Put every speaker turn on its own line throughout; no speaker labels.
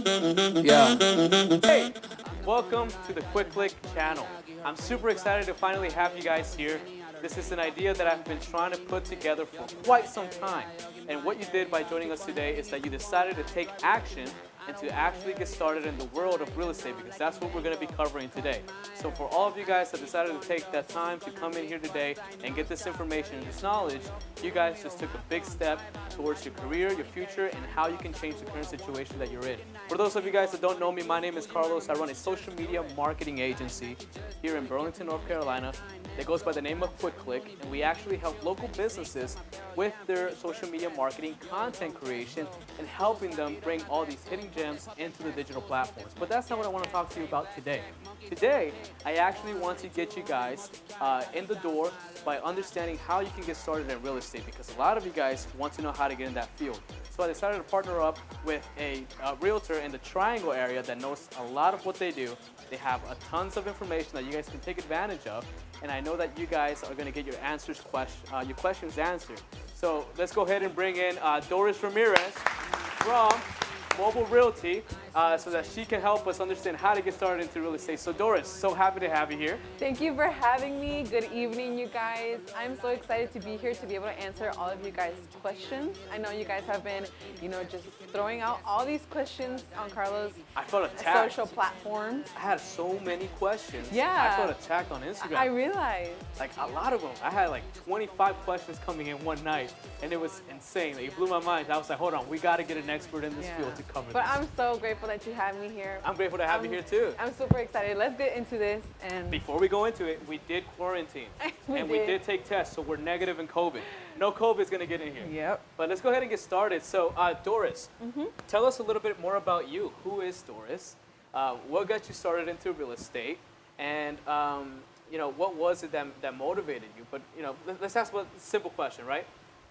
Yeah. Hey, welcome to the Quick Click channel. I'm super excited to finally have you guys here. This is an idea that I've been trying to put together for quite some time. And what you did by joining us today is that you decided to take action and to actually get started in the world of real estate, because that's what we're going to be covering today. So for all of you guys that decided to take that time to come in here today and get this information and this knowledge, you guys just took a big step towards your career, your future, and how you can change the current situation that you're in. For those of you guys that don't know me, my name is Carlos. I run a social media marketing agency here in Burlington, North Carolina that goes by the name of Quick Click, and we actually help local businesses with their social media marketing, content creation, and helping them bring all these hidden gems into the digital platforms. But that's not what I want to talk to you about today. Today, I actually want to get you guys in the door by understanding how you can get started in real estate, because a lot of you guys want to know how to get in that field. So I decided to partner up with a realtor in the Triangle area that knows a lot of what they do. They have tons of information that you guys can take advantage of, and I know that you guys are going to get your questions answered. So let's go ahead and bring in Doris Ramirez from Mobile Realty so that she can help us understand how to get started into real estate. So Doris, so happy to have you here.
Thank you for having me. Good evening, you guys. I'm so excited to be here to be able to answer all of you guys' questions. I know you guys have been, just throwing out all these questions on Carlos'
I felt attacked.
social platforms.
I had so many questions.
Yeah.
I felt attacked on Instagram.
I realized.
Like a lot of them. I had like 25 questions coming in one night, and it was insane. Like, it blew my mind. I was like, hold on, we got to get an expert in this field to cover
But
this.
I'm so grateful that you have me here.
I'm grateful to have you here too.
I'm super excited. Let's get into this. And
Before we go into it, we did quarantine.
We
We
did.
did take tests, so we're negative in COVID. No COVID is going to get in here.
Yep.
But let's go ahead and get started. So, Doris, tell us a little bit more about you. Who is Doris? What got you started into real estate? And, what was it that motivated you? But, let's ask a simple question, right?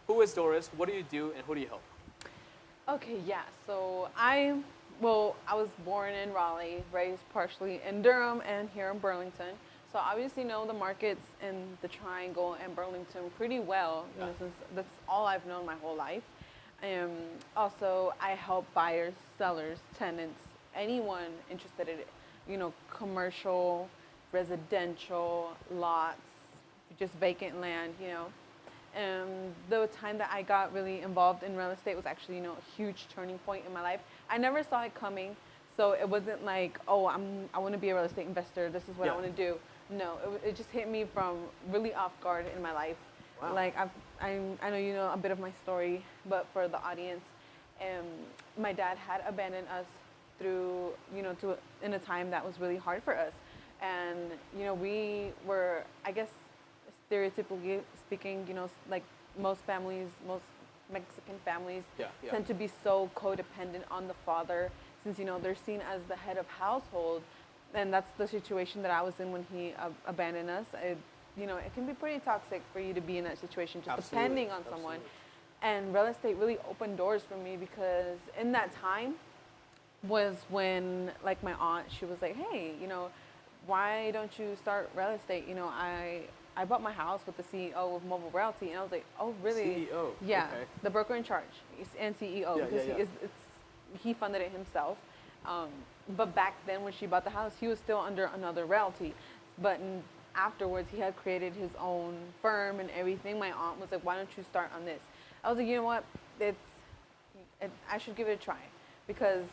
Who is Doris? What do you do? And who do you help?
Okay, yeah. So I was born in Raleigh, raised partially in Durham and here in Burlington. So I obviously know the markets in the Triangle and Burlington pretty well, since that's all I've known my whole life. Also, I help buyers, sellers, tenants, anyone interested in, commercial, residential, lots, just vacant land, the time that I got really involved in real estate was actually, a huge turning point in my life. I never saw it coming, so it wasn't like, oh, I want to be a real estate investor. This is what I want to do. No, it just hit me from really off guard in my life.
Wow.
Like I know you know a bit of my story, but for the audience, my dad had abandoned us through, in a time that was really hard for us, and we were, I guess, stereotypically speaking, like most families, most Mexican families tend to be so codependent on the father, since they're seen as the head of household, and that's the situation that I was in when he abandoned us. It can be pretty toxic for you to be in that situation, just depending on someone. And real estate really opened doors for me, because in that time was when, like, my aunt, she was like, hey, why don't you start real estate? I bought my house with the CEO of Mobile Realty, and I was like, oh, really?
CEO?
Yeah,
Okay.
the broker in charge and CEO, because he funded it himself. But back then, when she bought the house, he was still under another realty. But afterwards, he had created his own firm and everything. My aunt was like, why don't you start on this? I was like, you know what? I should give it a try, because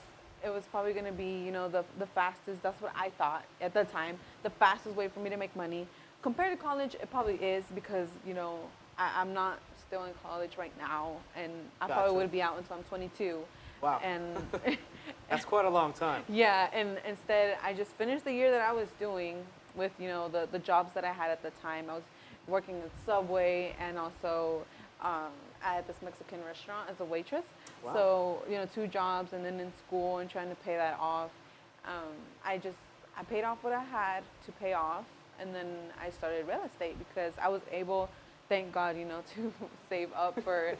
it was probably going to be, the fastest, that's what I thought at the time, the fastest way for me to make money. Compared to college, it probably is, because, I'm not still in college right now, and I probably wouldn't be out until I'm 22.
Wow.
And
That's quite a long time.
yeah, and instead, I just finished the year that I was doing with, the jobs that I had at the time. I was working at Subway, and also at this Mexican restaurant as a waitress.
Wow.
So, 2 jobs, and then in school and trying to pay that off. I paid off what I had to pay off, and then I started real estate, because I was able, thank God, to save up for,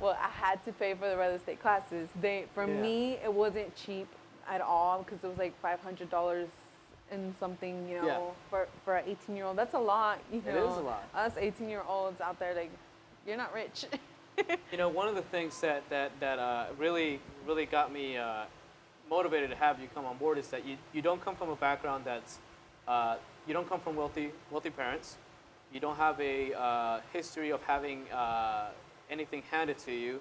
well, I had to pay for the real estate classes. For me, it wasn't cheap at all, because it was like $500 and something, for an 18-year-old. That's a lot,
It is a lot.
Us 18-year-olds out there, like, you're not rich.
One of the things that really got me motivated to have you come on board is that you don't come from a background that's you don't come from wealthy parents. You don't have a history of having anything handed to you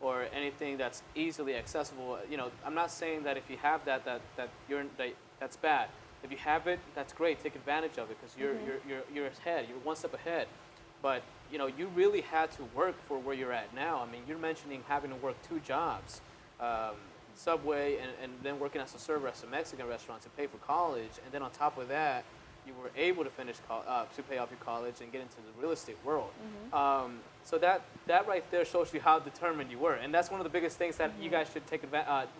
or anything that's easily accessible. You know, I'm not saying that if you have that that's bad. If you have it, that's great. Take advantage of it because you're ahead. You're one step ahead. But you know, you really had to work for where you're at now. I mean, you're mentioning having to work 2 jobs, Subway, and then working as a server at a Mexican restaurant to pay for college. And then on top of that, you were able to finish to pay off your college and get into the real estate world. So that right there shows you how determined you were. And that's one of the biggest things that you guys should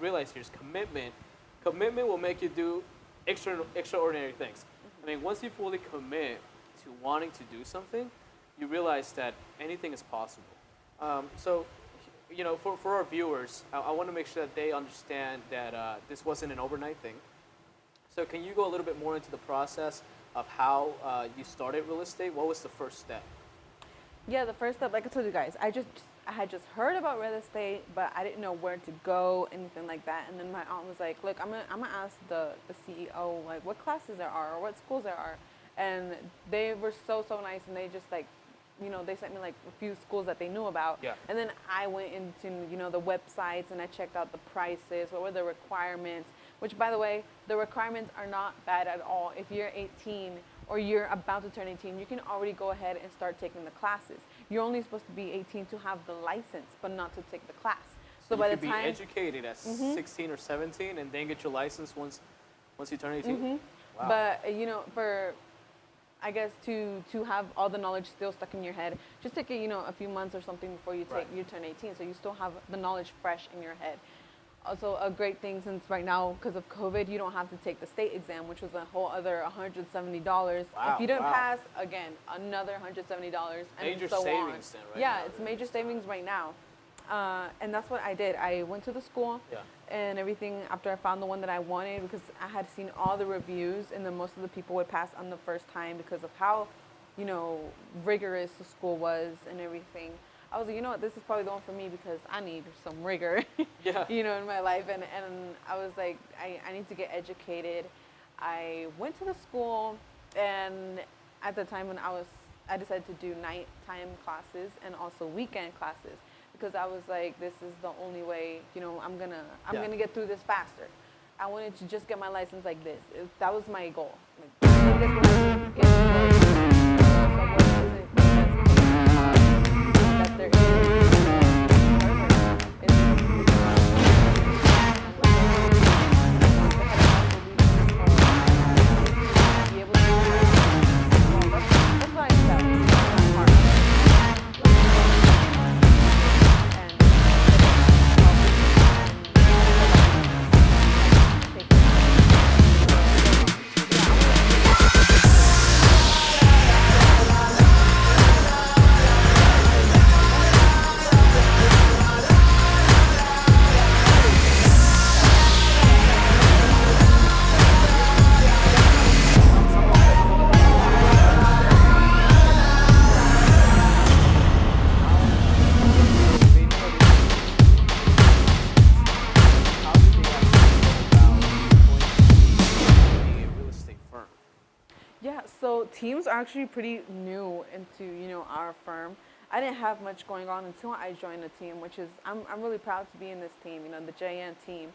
realize here is commitment. Commitment will make you do extraordinary things. I mean, once you fully commit to wanting to do something, you realize that anything is possible. So, you know, for our viewers, I want to make sure that they understand that this wasn't an overnight thing. So can you go a little bit more into the process of how you started real estate? What was the first step?
Yeah, the first step, like I told you guys, I had just heard about real estate, but I didn't know where to go, anything like that. And then my aunt was like, look, I'm gonna ask the CEO, like, what classes there are or what schools there are. And they were so nice, and they just, like, you know, they sent me like a few schools that they knew about.
Yeah.
And then I went into, you know, the websites and I checked out the prices, what were the requirements, which, by the way, the requirements are not bad at all. If you're 18 or you're about to turn 18, you can already go ahead and start taking the classes. You're only supposed to be 18 to have the license, but not to take the class. So
you
by
could
the time
be educated at 16 or 17 and then get your license once you turn 18? Wow.
But, you know, for, I guess, to have all the knowledge still stuck in your head, just take it, you know, a few months or something before you turn 18, so you still have the knowledge fresh in your head. Also, a great thing, since right now, because of COVID, you don't have to take the state exam, which was a whole other $170.
Wow,
if you didn't pass, again, another $170, and
major
so
savings
on.
then, right?
Yeah, it's major savings right now. And that's what I did. I went to the school and everything after I found the one that I wanted, because I had seen all the reviews, and then most of the people would pass on the first time because of how, you know, rigorous the school was and everything. I was like, you know what, this is probably the one for me because I need some rigor, you know, in my life. And I was like, I need to get educated. I went to the school, and at the time when I decided to do nighttime classes and also weekend classes, because I was like, this is the only way, you know, I'm gonna get through this faster. I wanted to just get my license like this. That was my goal. Like, get that there is. That's what I felt. Yeah, so teams are actually pretty new into, you know, our firm. I didn't have much going on until I joined the team, which is, I'm really proud to be in this team, you know, the JN team.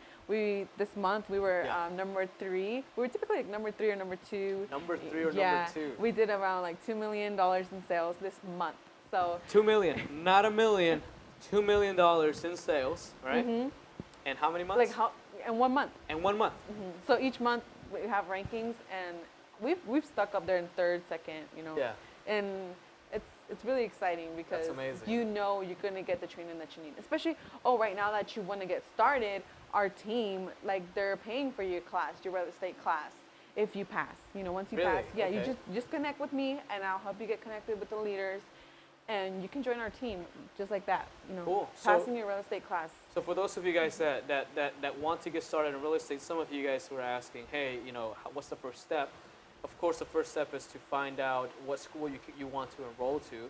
This month we were number 3. We were typically like number 3 or number 2.
Number 3 or number 2.
We did around like $2 million in sales this month. So
$2 million, not $1 million, $2 million in sales, right? And how many months?
Like in 1 month.
In 1 month.
So each month we have rankings, and we've stuck up there in 3rd, 2nd, you know.
Yeah.
And it's really exciting because you know you're gonna get the training that you need. Especially right now that you want to get started, our team, like, they're paying for your class, your real estate class, if you pass. You know, once you pass, you just connect with me, and I'll help you get connected with the leaders, and you can join our team just like that. You know,
cool.
Passing your real estate class.
So for those of you guys that want to get started in real estate, some of you guys who are asking, hey, you know, what's the first step? Of course, the first step is to find out what school you want to enroll to,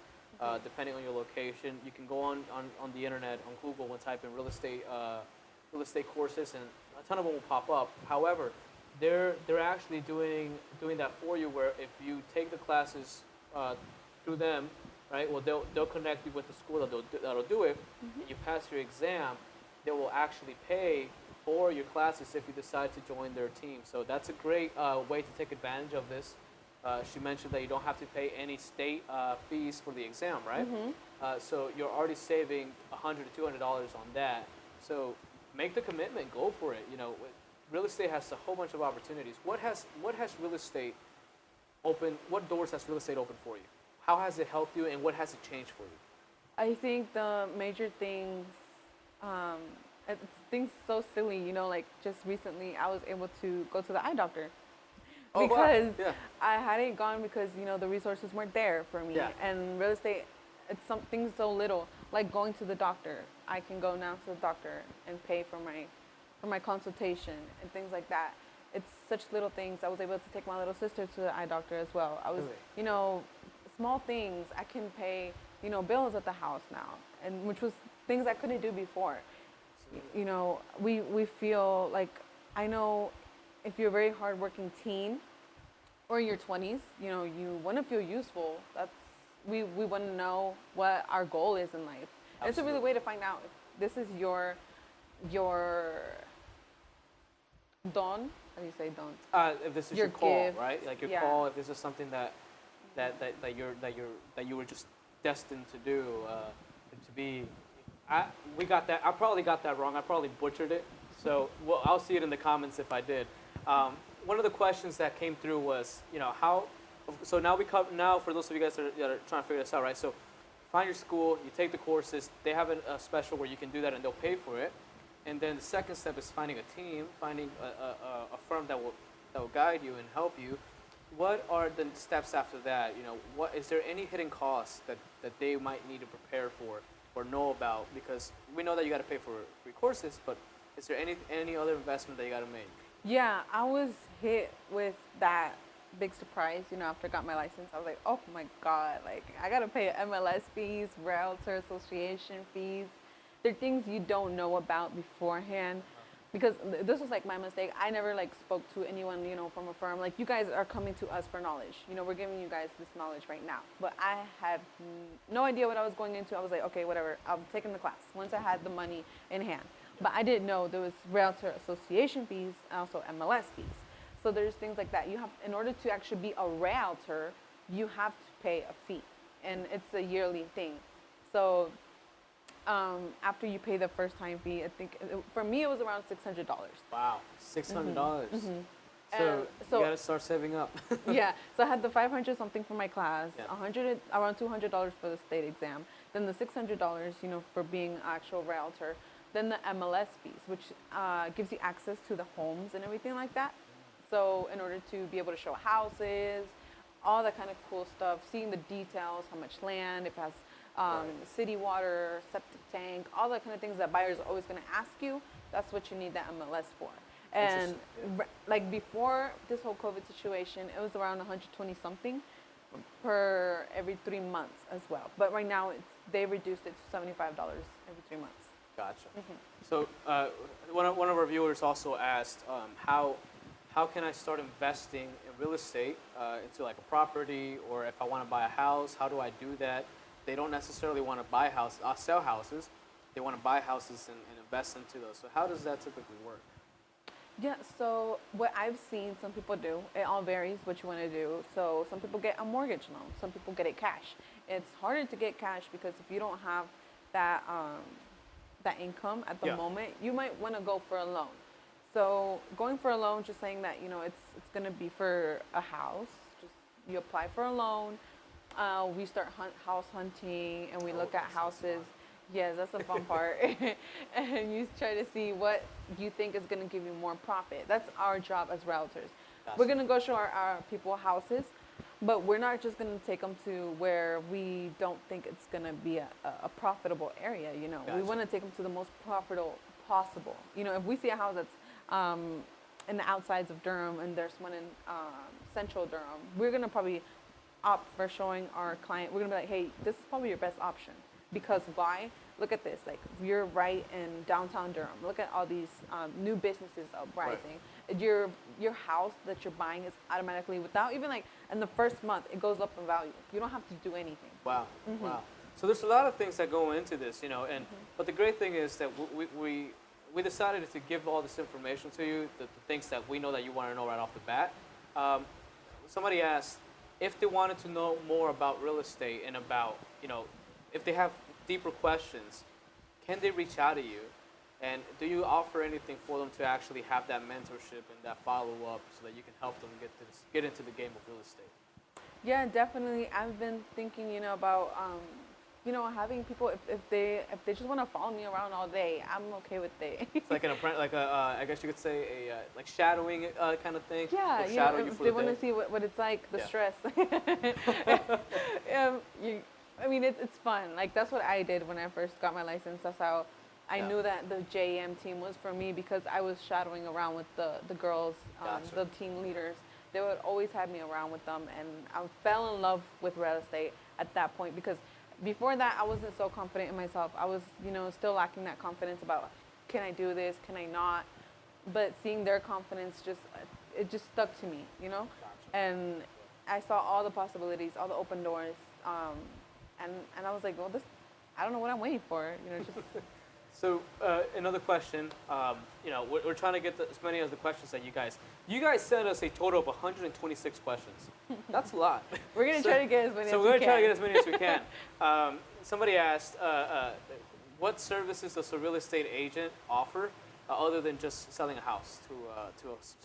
depending on your location. You can go on the internet, on Google, and type in real estate courses, and a ton of them will pop up. However, they're actually doing that for you. Where if you take the classes through them, right? Well, they'll connect you with the school that'll do it, and you pass your exam. They will actually pay for your classes if you decide to join their team. So that's a great way to take advantage of this. She mentioned that you don't have to pay any state fees for the exam, right? So you're already saving $100 to $200 on that. So make the commitment, go for it. You know, real estate has a whole bunch of opportunities. What has real estate open? What doors has real estate opened for you? How has it helped you, and what has it changed for you?
I think the major things, it's things so silly, you know, like just recently I was able to go to the eye doctor
Oh, wow.
because
Yeah.
I hadn't gone because, you know, the resources weren't there for me.
Yeah.
And real estate, it's something so little, like going to the doctor. I can go now to the doctor and pay for my consultation and things like that. It's such little things. I was able to take my little sister to the eye doctor as well. I was,
Really?
you know, small things. I can pay, you know, bills at the house now, and which was things I couldn't do before. You know, we feel like, I know if you're a very hardworking teen or in your 20s, you know, you want to feel useful. That's we want to know what our goal is in life. And it's a really way to find out if this is your don. How do you say don?
If this is
Your
your call,
gift,
right? Like your
yeah.
call. If this is something that you were just destined to do, to be. We got that. I probably got that wrong. I probably butchered it. So well, I'll see it in the comments if I did. One of the questions that came through was, you know, how. So now now for those of you guys that are trying to figure this out, right? So find your school. You take the courses. They have a special where you can do that, and they'll pay for it. And then the second step is finding a team, finding a firm that will guide you and help you. What are the steps after that? You know, what is there any hidden costs that they might need to prepare for or know about? Because we know that you got to pay for free courses, but is there any other investment that you got to make?
Yeah, I was hit with that big surprise, you know, after I got my license. I was like, oh my God, like I got to pay MLS fees, Realtor Association fees. They're things you don't know about beforehand. Because this was like my mistake. I never like spoke to anyone, you know, from a firm. Like, you guys are coming to us for knowledge. You know, we're giving you guys this knowledge right now. But I had no idea what I was going into. I was like, okay, whatever. I'm taking the class once I had the money in hand. But I didn't know there was Realtor Association fees, and also MLS fees. So there's things like that. You have, in order to actually be a realtor, you have to pay a fee, and it's a yearly thing. So after you pay the first time fee, I think for me it was around $600.
Wow, $600.
So
You gotta start saving up.
Yeah, so I had the 500 something for my class,
Yeah.
around $200 for the state exam, then the $600, you know, for being an actual realtor, then the MLS fees, which gives you access to the homes and everything like that. So in order to be able to show houses, all that kind of cool stuff, seeing the details, how much land, if it has city water, septic tank, all that kind of things that buyers are always going to ask you, that's what you need the MLS for. And like before this whole COVID situation, it was around 120 something per every 3 months as well. But right now they reduced it to $75 every 3 months.
Gotcha. So one of our viewers also asked, how can I start investing in real estate into like a property, or if I want to buy a house, how do I do that? They don't necessarily want to buy houses, sell houses. They want to buy houses and invest into those. So how does that typically work?
Yeah, so what I've seen some people do, it all varies what you want to do. So some people get a mortgage loan, some people get it cash. It's harder to get cash because if you don't have that that income at the moment, you might want to go for a loan. So going for a loan, just saying that, you know, it's going to be for a house. Just you apply for a loan. We start house hunting, and we look at houses. Yes, that's the fun part. And you try to see what you think is going to give you more profit. That's our job as realtors. We're going to go show our people houses, but we're not just going to take them to where we don't think it's going to be a profitable area, you know. We want to take them to the most profitable possible. You know, if we see a house that's in the outsides of Durham and there's one in central Durham, we're going to probably opt for showing our client. We're going to be like, hey, this is probably your best option. because why? Look at this. Like you're right in downtown Durham. Look at all these new businesses uprising. Your house that you're buying is automatically, without even like in the first month, it goes up in value. You don't have to do anything.
Wow. Wow. So there's a lot of things that go into this, you know, and but the great thing is that we decided to give all this information to you, the things that we know that you want to know right off the bat. Somebody asked if they wanted to know more about real estate and about, you know, if they have deeper questions, can they reach out to you? And do you offer anything for them to actually have that mentorship and that follow-up so that you can help them get into the game of real estate?
Yeah, definitely. I've been thinking, about, having people if they just want to follow me around all day, I'm okay with it.
It's like I guess you could say like shadowing kind of thing.
Yeah,
They'll shadow you
if
for
they
the
want
day.
to see what it's like, the
Yeah.
stress. It's fun. Like that's what I did when I first got my license. That's how I
Yeah.
knew that the JM team was for me, because I was shadowing around with the girls,
Gotcha.
the team leaders. They would always have me around with them, and I fell in love with real estate at that point, because before that I wasn't so confident in myself. I was, still lacking that confidence about, can I do this, can I not? But seeing their confidence it just stuck to me,
Gotcha.
and I saw all the possibilities, all the open doors, and I was like, well, I don't know what I'm waiting for, just.
So another question, we're trying to get as many of the questions that you guys sent us a total of 126 questions. That's a lot.
We're gonna try to get as many
So
as
we're
we
going to try to
can.
get as many as we can. Somebody asked, what services does a real estate agent offer other than just selling a house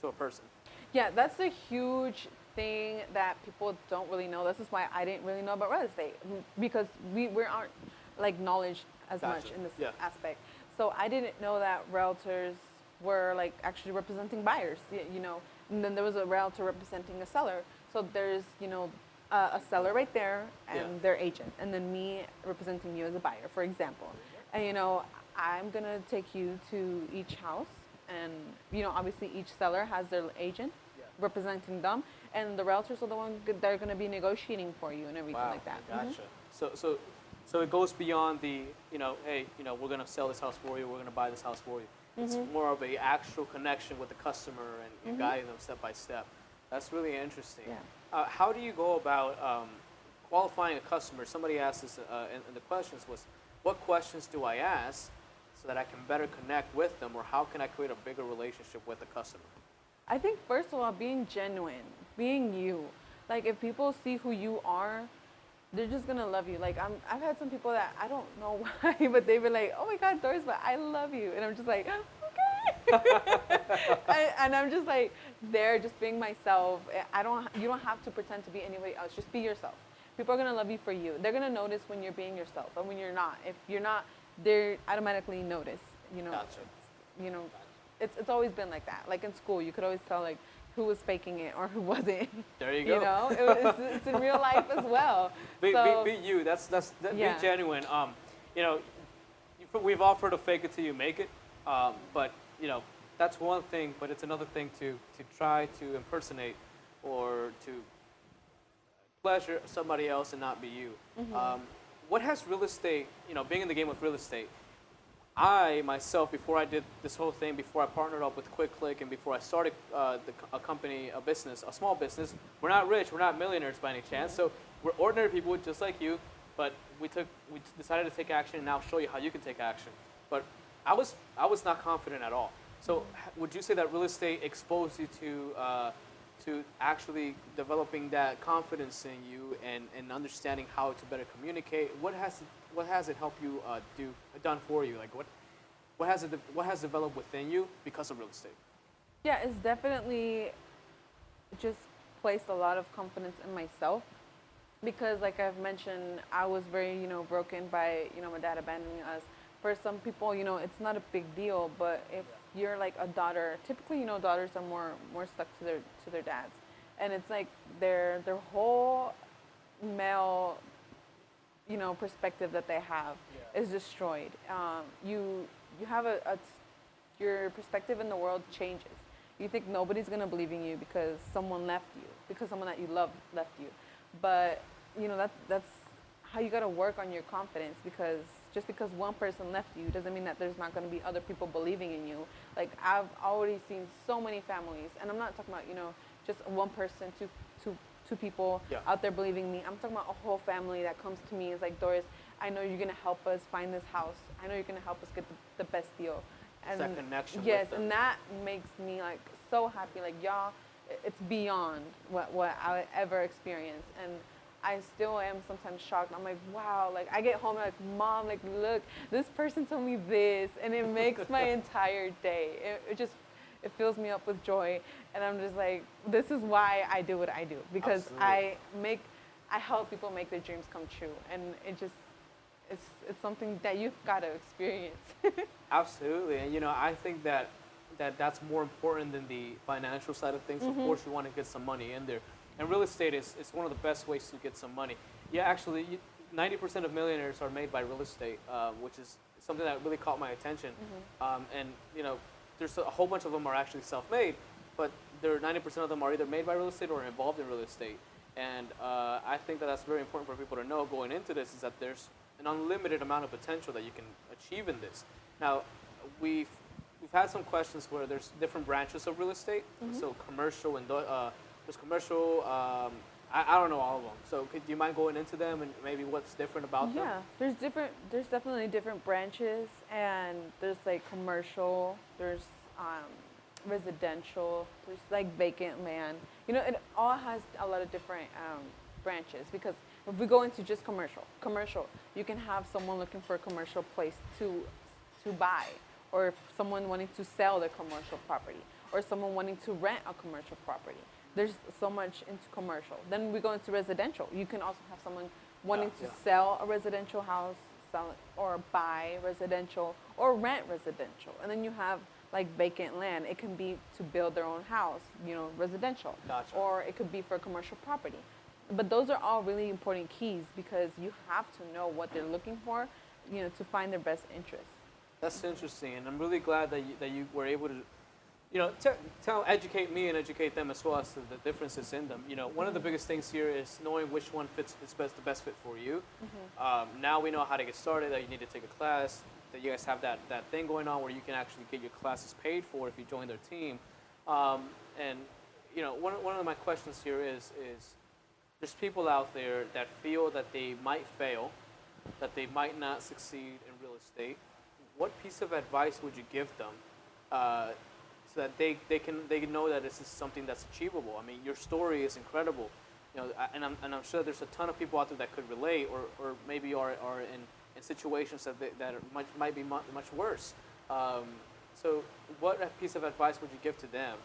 to a person?
Yeah, that's a huge thing that people don't really know. This is why I didn't really know about real estate, because we aren't like knowledge as
Gotcha.
much in this
Yeah.
aspect. So I didn't know that realtors were like actually representing buyers, and then there was a realtor representing a seller. So there's, a seller right there and
Yeah.
their agent, and then me representing you as a buyer, for example. And, I'm going to take you to each house, and, obviously each seller has their agent representing them, and the realtors are the ones that are going to be negotiating for you and everything
Wow.
like that.
Gotcha. So it goes beyond the, hey, we're going to sell this house for you, we're going to buy this house for you. It's more of a actual connection with the customer and guiding them step by step. That's really interesting.
Yeah.
How do you go about qualifying a customer? Somebody asked this, and the questions was, what questions do I ask so that I can better connect with them, or how can I create a bigger relationship with the customer?
I think first of all, being genuine, being you. Like if people see who you are, they're just gonna love you. Like I've had some people that I don't know why, but they were like, "Oh my God, Doris, but I love you," and I'm just like, "Okay," and I'm just like there, just being myself. You don't have to pretend to be anybody else. Just be yourself. People are gonna love you for you. They're gonna notice when you're being yourself, and when you're not. If you're not, they automatically notice.
Gotcha.
It's always been like that. Like in school, you could always tell like who was faking it or who wasn't.
There you go.
It's in real life as well.
Be
So,
you.
Yeah.
Be genuine. We've offered to fake it till you make it, but that's one thing. But it's another thing to try to impersonate or to pleasure somebody else and not be you. What has real estate? Being in the game of real estate. I myself, before I did this whole thing, before I partnered up with Quick Click, and before I started a company, a business, a small business, we're not rich, we're not millionaires by any chance. So we're ordinary people just like you, but we decided to take action, and now I'll show you how you can take action. But I was not confident at all. So would you say that real estate exposed you to actually developing that confidence in you and understanding how to better communicate? What has it helped you done for you? Like what has developed within you because of real estate?
yeah, it's definitely just placed a lot of confidence in myself, because like I've mentioned, I was very, broken by, my dad abandoning us. For some people, it's not a big deal, but if you're like a daughter, typically, daughters are more stuck to their dads. And it's like their whole male, perspective that they have is destroyed. You have your perspective in the world changes. You think nobody's gonna believe in you because someone left you, because someone that you love left you. But that's how you got to work on your confidence, because just because one person left you doesn't mean that there's not going to be other people believing in you. Like, I've already seen so many families, and I'm not talking about, just one person, two people
Yeah.
out there believing in me. I'm talking about a whole family that comes to me and is like, Doris, I know you're going to help us find this house. I know you're going to help us get the best deal.
It's that connection
Yes,
with them.
and that makes me like so happy. Like, y'all, it's beyond what I ever experienced. And I still am sometimes shocked. I'm like, wow. Like, I get home and like, Mom, like, look, this person told me this, and it makes my entire day. It fills me up with joy, and I'm just like, this is why I do what I do, because
Absolutely.
I help people make their dreams come true, and it's something that you've got to experience.
Absolutely, and I think that's more important than the financial side of things. Of course, you want to get some money in there, and real estate is one of the best ways to get some money. Yeah, actually, 90% of millionaires are made by real estate, which is something that really caught my attention. And there's a whole bunch of them are actually self-made, but 90% of them are either made by real estate or involved in real estate. And I think that that's very important for people to know going into this, is that there's an unlimited amount of potential that you can achieve in this. Now, we've had some questions where there's different branches of real estate. So commercial and there's commercial. I don't know all of them. So do you mind going into them and maybe what's different about them?
Yeah, there's definitely different branches, and there's like commercial, there's residential, there's like vacant land. It all has a lot of different branches, because if we go into just commercial, you can have someone looking for a commercial place to buy, or if someone wanting to sell their commercial property, or someone wanting to rent a commercial property. There's so much into commercial. Then we go into residential. You can also have someone wanting to sell a residential house, sell it, or buy residential, or rent residential. And then you have like vacant land. It can be to build their own house, residential.
Gotcha.
Or it could be for commercial property. But those are all really important keys, because you have to know what they're looking for, to find their best interest.
That's interesting, and I'm really glad that you were able to, educate me and educate them as well as to the differences in them. One of the biggest things here is knowing which one fits is the best fit for you. Now we know how to get started. That you need to take a class. That you guys have that thing going on where you can actually get your classes paid for if you join their team. And one of my questions here is there's people out there that feel that they might fail, that they might not succeed in real estate. What piece of advice would you give them so that they know that this is something that's achievable? I mean, your story is incredible, and I'm sure there's a ton of people out there that could relate, or maybe are in situations that might be much worse. So, what piece of advice would you give to them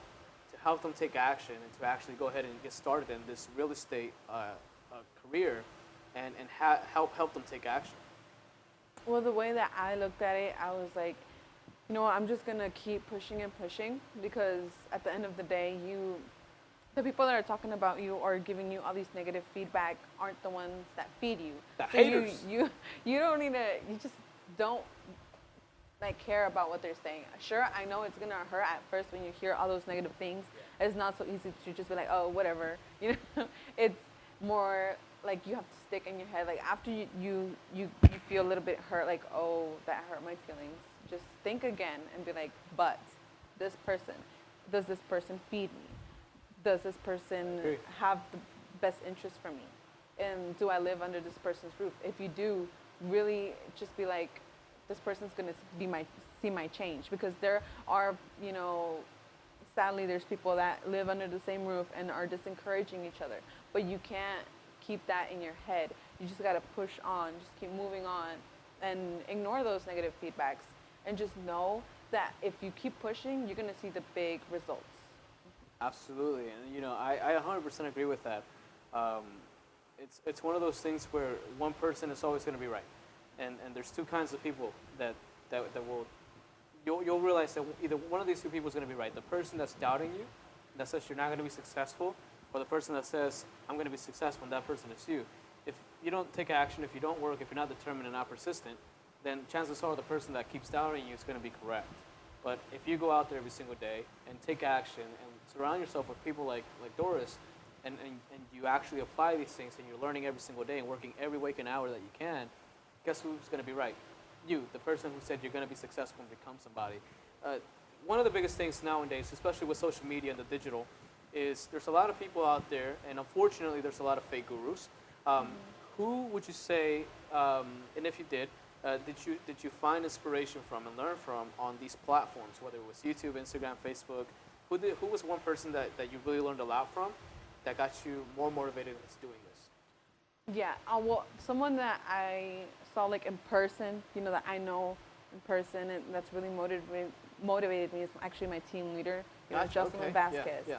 to help them take action and to actually go ahead and get started in this real estate career, and help them take action?
Well, the way that I looked at it, I was like, I'm just going to keep pushing and pushing, because at the end of the day, the people that are talking about you or giving you all these negative feedback aren't the ones that feed you.
The
So
haters.
You don't need to, you just don't like care about what they're saying. Sure, I know it's going to hurt at first when you hear all those negative things. It's not so easy to just be like, oh, whatever. It's more like you have to stick in your head. Like, after you feel a little bit hurt, like, oh, that hurt my feelings. Just think again and be like, but does this person feed me? Does this person have the best interest for me? And do I live under this person's roof? If you do, really just be like, this person's gonna see my change, because there are, sadly, there's people that live under the same roof and are disencouraging each other. But you can't keep that in your head. You just gotta push on, just keep moving on, and ignore those negative feedbacks, and just know that if you keep pushing, you're gonna see the big results.
Absolutely, and I 100% agree with that. It's one of those things where one person is always going to be right, and there's two kinds of people that will you'll realize that either one of these two people is going to be right. The person that's doubting you, that says you're not going to be successful, or the person that says I'm going to be successful, and that person is you. If you don't take action, if you don't work, if you're not determined and not persistent, then chances are the person that keeps doubting you is going to be correct. But if you go out there every single day and take action and surround yourself with people like Doris, and you actually apply these things and you're learning every single day and working every waking hour that you can, guess who's going to be right? You, the person who said you're going to be successful and become somebody. One of the biggest things nowadays, especially with social media and the digital, is there's a lot of people out there, and unfortunately there's a lot of fake gurus. Who would you say, and if you did you find inspiration from and learn from on these platforms, whether it was YouTube, Instagram, Facebook? Who was one person that you really learned a lot from that got you more motivated into doing this?
Yeah, well, someone that I saw like in person, that I know in person, and that's really motivated me is actually my team leader,
Gotcha,
Jocelyn
okay.
Vasquez.
Yeah.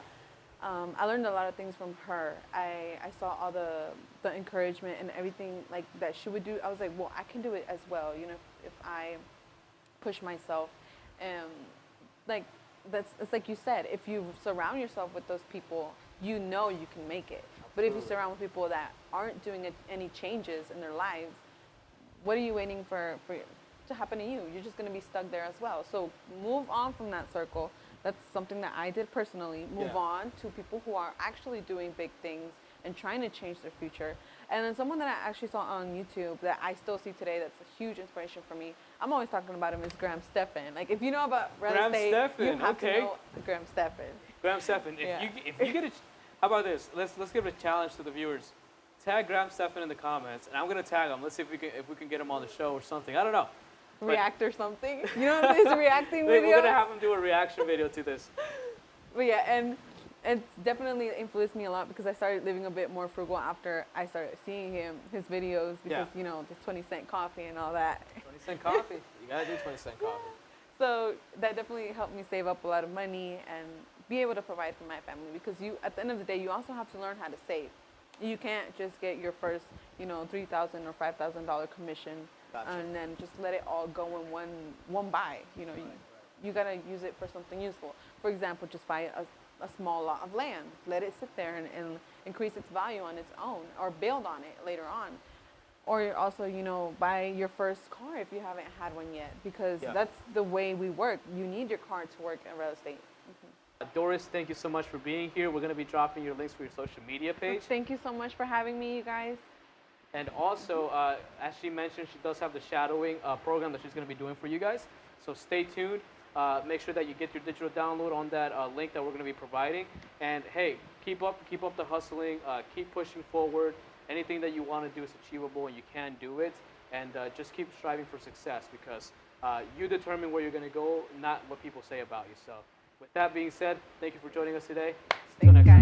I learned a lot of things from her. I saw all the encouragement and everything like that she would do. I was like, well, I can do it as well. If I push myself, like it's like you said, if you surround yourself with those people, you can make it. But if you surround with people that aren't doing any changes in their lives, what are you waiting for to happen to you? You're just going to be stuck there as well. So move on from that circle. That's something that I did personally. Move on to people who are actually doing big things and trying to change their future. And then someone that I actually saw on YouTube that I still see today that's a huge inspiration for me, I'm always talking about him, is Graham Stephan. Like, if you know about real estate, you have to know Graham Stephan.
Graham Stephan, if you get how about this? Let's give it a challenge to the viewers. Tag Graham Stephan in the comments, and I'm gonna tag him. Let's see if we can get him on the show or something. I don't know.
React or something. You know his reacting videos?
We're gonna have him do a reaction video to this.
But yeah, and it's definitely influenced me a lot because I started living a bit more frugal after I started seeing his videos because, the 20-cent coffee and all that.
20-cent coffee. You gotta do 20-cent coffee.
So that definitely helped me save up a lot of money and be able to provide for my family because at the end of the day, you also have to learn how to save. You can't just get your first, $3,000 or $5,000 commission. Gotcha. And then just let it all go in one buy. You gotta use it for something useful. For example, just buy a small lot of land, let it sit there and increase its value on its own, or build on it later on. Or also, buy your first car if you haven't had one yet, because that's the way we work. You need your car to work in real estate.
Doris, thank you so much for being here. We're gonna be dropping your links for your social media page.
Thank you so much for having me, you guys.
And also, as she mentioned, she does have the shadowing program that she's going to be doing for you guys. So stay tuned. Make sure that you get your digital download on that link that we're going to be providing. And hey, keep up the hustling. Keep pushing forward. Anything that you want to do is achievable, and you can do it. And just keep striving for success because you determine where you're going to go, not what people say about you. So with that being said, thank you for joining us today.
Thanks, guys.